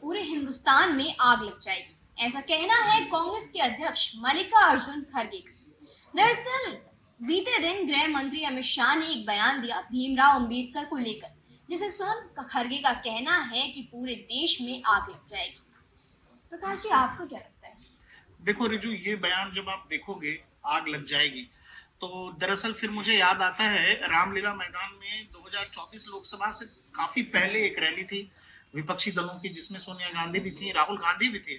पूरे हिंदुस्तान में आग लग जाएगी। ऐसा कहना है कांग्रेस के अध्यक्ष मल्लिकार्जुन खड़गे का। दरअसल बीते दिन गृह मंत्री अमित शाह ने एक बयान दिया भीमराव अंबेडकर को लेकर, जिसे सुन खड़गे का कहना है कि पूरे देश में आग लग जाएगी। प्रकाश जी, आपको क्या लगता है? देखो रिजू, ये बयान जब आप देखोगे आग लग जाएगी, तो दरअसल फिर मुझे याद आता है रामलीला मैदान में 2024 लोकसभा से काफी पहले एक रैली थी विपक्षी दलों की, जिसमें सोनिया गांधी भी थी, राहुल गांधी भी थे।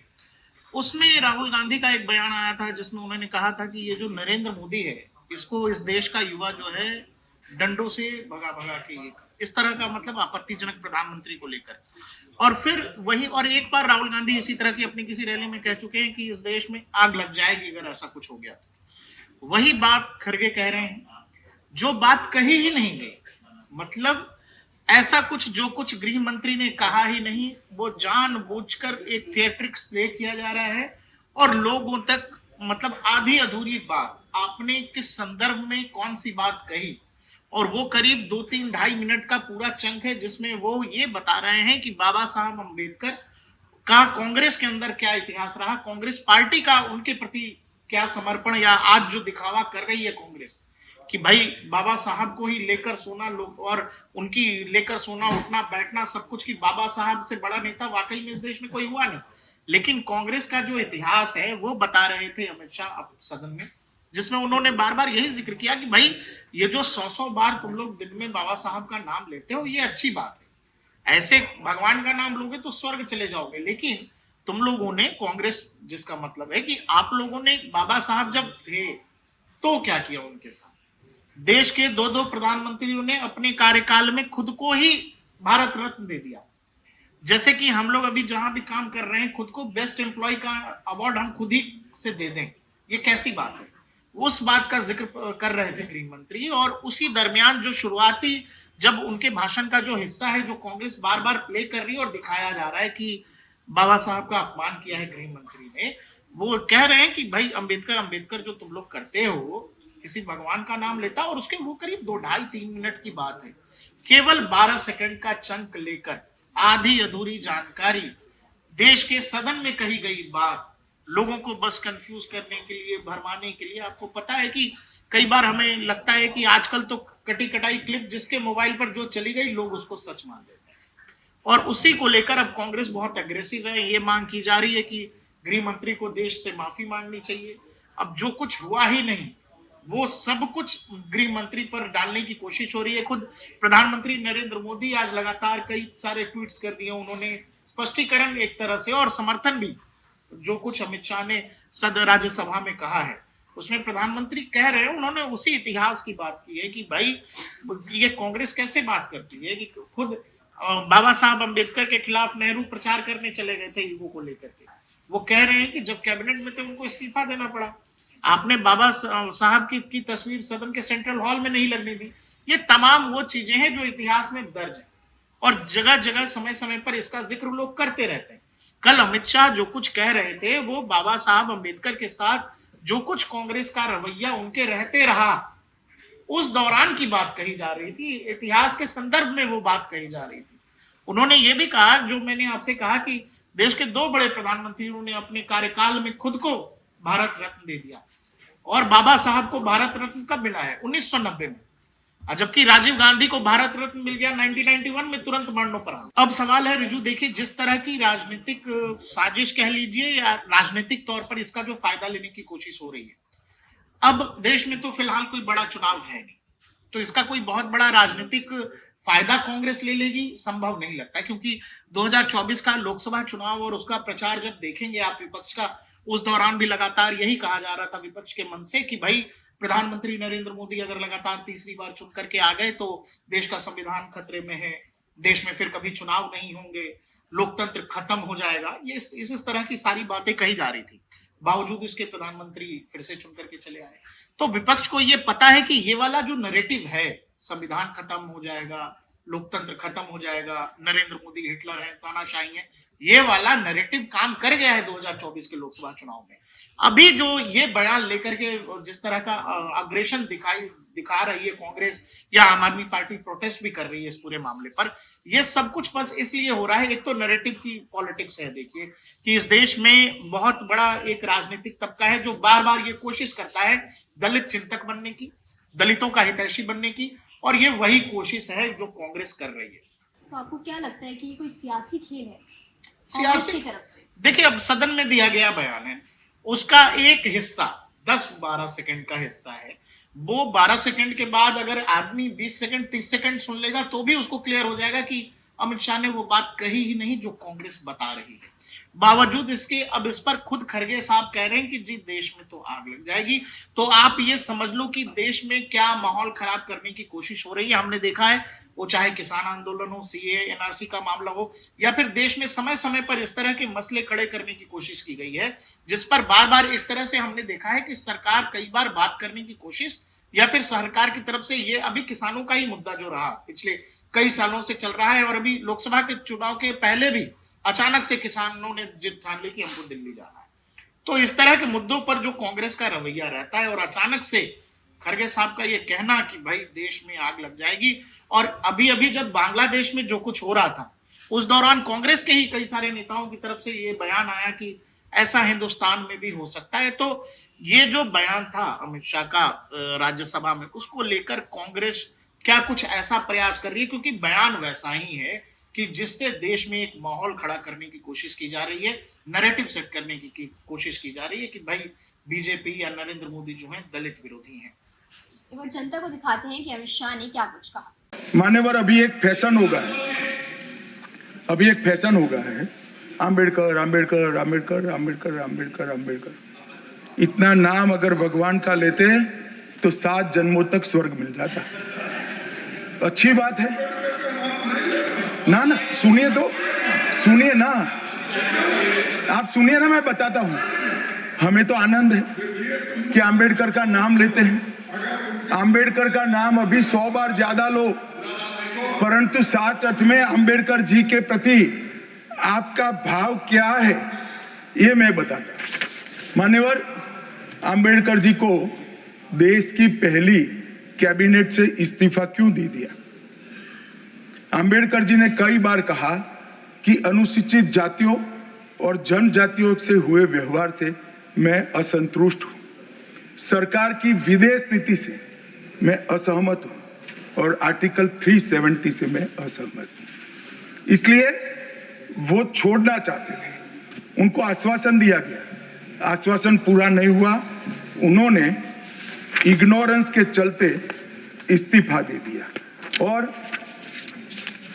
उसमें राहुल गांधी का एक बयान आया था जिसमें उन्होंने कहा था कि ये जो नरेंद्र मोदी है, इसको इस देश का युवा जो है डंडों से भगा भगा के, इस तरह का मतलब आपत्तिजनक प्रधानमंत्री को लेकर। और फिर वही, और एक बार राहुल गांधी इसी तरह की अपनी किसी रैली में कह चुके हैं कि इस देश में आग लग जाएगी अगर ऐसा कुछ हो गया तो। वही बात खड़गे कह रहे हैं, जो बात कही ही नहीं गई। मतलब ऐसा कुछ जो कुछ गृह मंत्री ने कहा ही नहीं, वो जानबूझकर एक थिएट्रिक्स प्ले किया जा रहा है और लोगों तक मतलब आधी अधूरी बात, आपने किस संदर्भ में कौन सी बात कही, और वो करीब 2-3-2.5 मिनट का पूरा चंक है जिसमें वो ये बता रहे हैं कि बाबा साहब अम्बेडकर का कांग्रेस के अंदर क्या इतिहास रहा, कांग्रेस पार्टी का उनके प्रति क्या समर्पण, या आज जो दिखावा कर रही है कांग्रेस कि भाई बाबा साहब को ही लेकर सोना लोग, और उनकी लेकर सोना उठना बैठना सब कुछ, की बाबा साहब से बड़ा नेता वाकई में इस देश में कोई हुआ नहीं। लेकिन कांग्रेस का जो इतिहास है वो बता रहे थे अमित शाह सदन में, जिसमें उन्होंने बार बार यही जिक्र किया कि भाई ये जो 100 बार तुम लोग दिन में बाबा साहब का नाम लेते हो ये अच्छी बात है, ऐसे भगवान का नाम लोगे तो स्वर्ग चले जाओगे। लेकिन तुम लोगों ने कांग्रेस, जिसका मतलब है कि आप लोगों ने बाबा साहब जब थे तो क्या किया उनके साथ, देश के दो दो प्रधानमंत्रियों ने अपने कार्यकाल में खुद को ही भारत रत्न दे दिया। जैसे कि हम लोग अभी जहां भी काम कर रहे हैं खुद को बेस्ट एम्प्लॉय का अवार्ड हम खुद ही से दे दें, ये कैसी बात है? उस बात का जिक्र कर रहे थे गृह मंत्री। और उसी दरमियान जो शुरुआती, जब उनके भाषण का जो हिस्सा है जो कांग्रेस बार बार प्ले कर रही है और दिखाया जा रहा है कि बाबा साहब का अपमान किया है गृह मंत्री ने, वो कह रहे हैं कि भाई अंबेडकर अंबेडकर जो तुम लोग करते हो, किसी भगवान का नाम लेता, और उसके वो करीब 2-2.5-3 मिनट की बात है, केवल 12 सेकंड का चंक लेकर आधी अधूरी जानकारी, देश के सदन में कही गई बात, लोगों को बस कंफ्यूज करने के लिए, भरमाने के लिए। आपको पता है कि कई बार हमें लगता है कि आजकल तो कटी कटाई क्लिप जिसके मोबाइल पर जो चली गई लोग उसको सच मान लेते हैं, और उसी को लेकर अब कांग्रेस बहुत एग्रेसिव है। ये मांग की जा रही है कि गृह मंत्री को देश से माफी मांगनी चाहिए। अब जो कुछ हुआ ही नहीं वो सब कुछ गृह मंत्री पर डालने की कोशिश हो रही है। खुद प्रधानमंत्री नरेंद्र मोदी आज लगातार कई सारे ट्वीट्स कर दिए उन्होंने, स्पष्टीकरण एक तरह से, और समर्थन भी जो कुछ अमित शाह ने सद राज्यसभा में कहा है उसमें प्रधानमंत्री कह रहे हैं, उन्होंने उसी इतिहास की बात की है कि भाई ये कांग्रेस कैसे बात करती है कि खुद बाबा साहब अम्बेडकर के खिलाफ नेहरू प्रचार करने चले गए थे ईगो को लेकर के। वो कह रहे हैं कि जब कैबिनेट में थे उनको इस्तीफा देना पड़ा, आपने बाबा साहब की तस्वीर सदन के सेंट्रल हॉल में नहीं लगने दी। ये तमाम वो चीजें हैं जो इतिहास में दर्ज है और जगह जगह समय समय पर इसका जिक्र लोग करते रहते हैं। कल अमित शाह जो कुछ कह रहे थे वो बाबा साहब अम्बेडकर के साथ जो कुछ कांग्रेस का रवैया उनके रहते रहा उस दौरान की बात कही जा रही थी, इतिहास के संदर्भ में वो बात कही जा रही थी। उन्होंने ये भी कहा, जो मैंने आपसे कहा, कि देश के दो बड़े प्रधानमंत्रियों ने अपने कार्यकाल में खुद को भारत रत्न दे दिया, और बाबा साहब को भारत रत्न कब मिला है? 1990 में, जबकि राजीव गांधी को भारत रत्न मिल गया 1991 में, तुरंत मरणोपरांत। अब सवाल है रिजू, देखिए जिस तरह की राजनीतिक साजिश कह लीजिए या राजनीतिक तौर पर इसका जो फायदा लेने की कोशिश हो रही है, अब देश में तो फिलहाल कोई बड़ा चुनाव है नहीं, तो इसका कोई बहुत बड़ा राजनीतिक फायदा कांग्रेस ले लेगी संभव नहीं लगता, क्योंकि 2024 का लोकसभा चुनाव और उसका प्रचार जब देखेंगे आप विपक्ष का, उस दौरान भी लगातार यही कहा जा रहा था विपक्ष के मन से कि भाई प्रधानमंत्री नरेंद्र मोदी अगर लगातार तीसरी बार चुन करके आ गए तो देश का संविधान खतरे में है, देश में फिर कभी चुनाव नहीं होंगे, लोकतंत्र खत्म हो जाएगा। ये इस तरह की सारी बातें कही जा रही थी, बावजूद इसके प्रधानमंत्री फिर से चुन करके चले आए। तो विपक्ष को ये पता है कि ये वाला जो नैरेटिव है, संविधान खत्म हो जाएगा, लोकतंत्र खत्म हो जाएगा, नरेंद्र मोदी हिटलर है, तानाशाही है, ये वाला नैरेटिव काम कर गया है 2024 के लोकसभा चुनाव में। अभी जो ये बयान लेकर के जिस तरह का अग्रेशन दिखा रही है कांग्रेस या आम आदमी पार्टी, प्रोटेस्ट भी कर रही है इस पूरे मामले पर, ये सब कुछ बस इसलिए हो रहा है। एक तो नैरेटिव की पॉलिटिक्स है, देखिए कि इस देश में बहुत बड़ा एक राजनीतिक तबका है जो बार बार ये कोशिश करता है दलित चिंतक बनने की, दलितों का हितैषी बनने की, और ये वही कोशिश है जो कांग्रेस कर रही है। तो आपको क्या लगता है कि ये कोई सियासी खेल है कांग्रेस सियासी, की तरफ से? देखिए अब सदन में दिया गया बयान है, उसका एक हिस्सा 10-12 सेकंड का हिस्सा है, वो 12 सेकंड के बाद अगर आदमी 20 सेकंड 30 सेकंड सुन लेगा तो भी उसको क्लियर हो जाएगा कि अमित शाह ने वो बात कही ही नहीं जो कांग्रेस बता रही है। बावजूद इसके अब इस पर खुद खरगे साहब कह रहे हैं कि जी देश में तो आग लग जाएगी। तो आप ये समझ लो कि देश में क्या माहौल खराब करने की कोशिश हो रही है। हमने देखा है, वो चाहे किसान आंदोलन हो, सीए एनआरसी का मामला हो, या फिर देश में समय समय पर इस तरह के मसले खड़े करने की कोशिश की गई है, जिस पर बार बार एक तरह से हमने देखा है कि सरकार कई बार बात करने की कोशिश, या फिर सरकार की तरफ से ये अभी किसानों का ही मुद्दा जो रहा पिछले कई सालों से चल रहा है, और अभी लोकसभा के चुनाव के पहले भी अचानक से किसानों ने जिद ठान ली कि हमको दिल्ली जाना है। तो इस तरह के मुद्दों पर जो कांग्रेस का रवैया रहता है, और अचानक से खरगे साहब का ये कहना कि भाई देश में आग लग जाएगी, और अभी अभी जब बांग्लादेश में जो कुछ हो रहा था उस दौरान कांग्रेस के ही कई सारे नेताओं की तरफ से ये बयान आया कि ऐसा हिंदुस्तान में भी हो सकता है। तो ये जो बयान था अमित शाह का राज्यसभा में, उसको लेकर कांग्रेस क्या कुछ ऐसा प्रयास कर रही है, क्योंकि बयान वैसा ही है कि जिससे देश में एक माहौल खड़ा करने की कोशिश की जा रही है, नैरेटिव सेट करने की कोशिश की जा रही है कि भाई बीजेपी या नरेंद्र मोदी जो है दलित विरोधी हैं। एक बार जनता को दिखाते हैं कि अमित शाह ने क्या कुछ कहा। मान्यवर, अभी एक फैशन होगा है आम्बेडकर आम्बेडकर आम्बेडकर आम्बेडकर आम्बेडकर आम्बेडकर। इतना नाम अगर भगवान का लेते तो 7 जन्मों तक स्वर्ग मिल जाता। अच्छी बात है ना? सुनिए तो, सुनिए ना, आप सुनिए ना, मैं बताता हूं। हमें तो आनंद है कि आम्बेडकर का नाम लेते हैं। आम्बेडकर का नाम अभी 100 बार ज्यादा लो, परंतु साथ अर्थ में आम्बेडकर जी के प्रति आपका भाव क्या है ये मैं बताता हूं। मान्यवर, आम्बेडकर जी को देश की पहली कैबिनेट से इस्तीफा क्यों दे दिया? आम्बेडकर जी ने कई बार कहा कि अनुसूचित जातियों और जनजातियों से हुए व्यवहार से मैं असंतुष्ट हूं, सरकार की विदेश नीति से मैं असहमत हूं, और आर्टिकल 370 से मैं असहमत हूं। इसलिए वो छोड़ना चाहते थे, उनको आश्वासन दिया गया, आश्वासन पूरा नहीं हुआ, उन्होंने इग्नोरेंस के चलते इस्तीफा दे दिया। और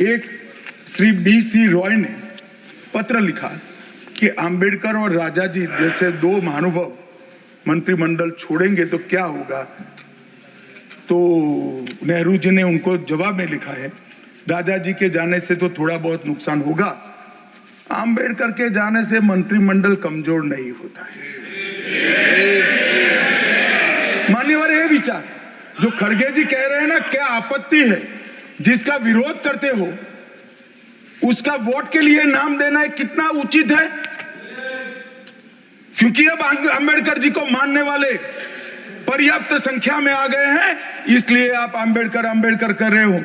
एक श्री BC रॉय ने पत्र लिखा कि आम्बेडकर और राजा जी जैसे 2 महानुभाव मंत्रिमंडल छोड़ेंगे तो क्या होगा। तो नेहरू जी ने उनको जवाब में लिखा है, राजा जी के जाने से तो थोड़ा बहुत नुकसान होगा, आम्बेडकर के जाने से मंत्रिमंडल कमजोर नहीं होता है। मान्यवर, ये विचार जो खरगे जी कह रहे हैं ना, क्या आपत्ति है? जिसका विरोध करते हो उसका वोट के लिए नाम देना कितना उचित है? क्योंकि अब आम्बेडकर जी को मानने वाले पर्याप्त संख्या में आ गए हैं, इसलिए आप आम्बेडकर आम्बेडकर कर रहे हो।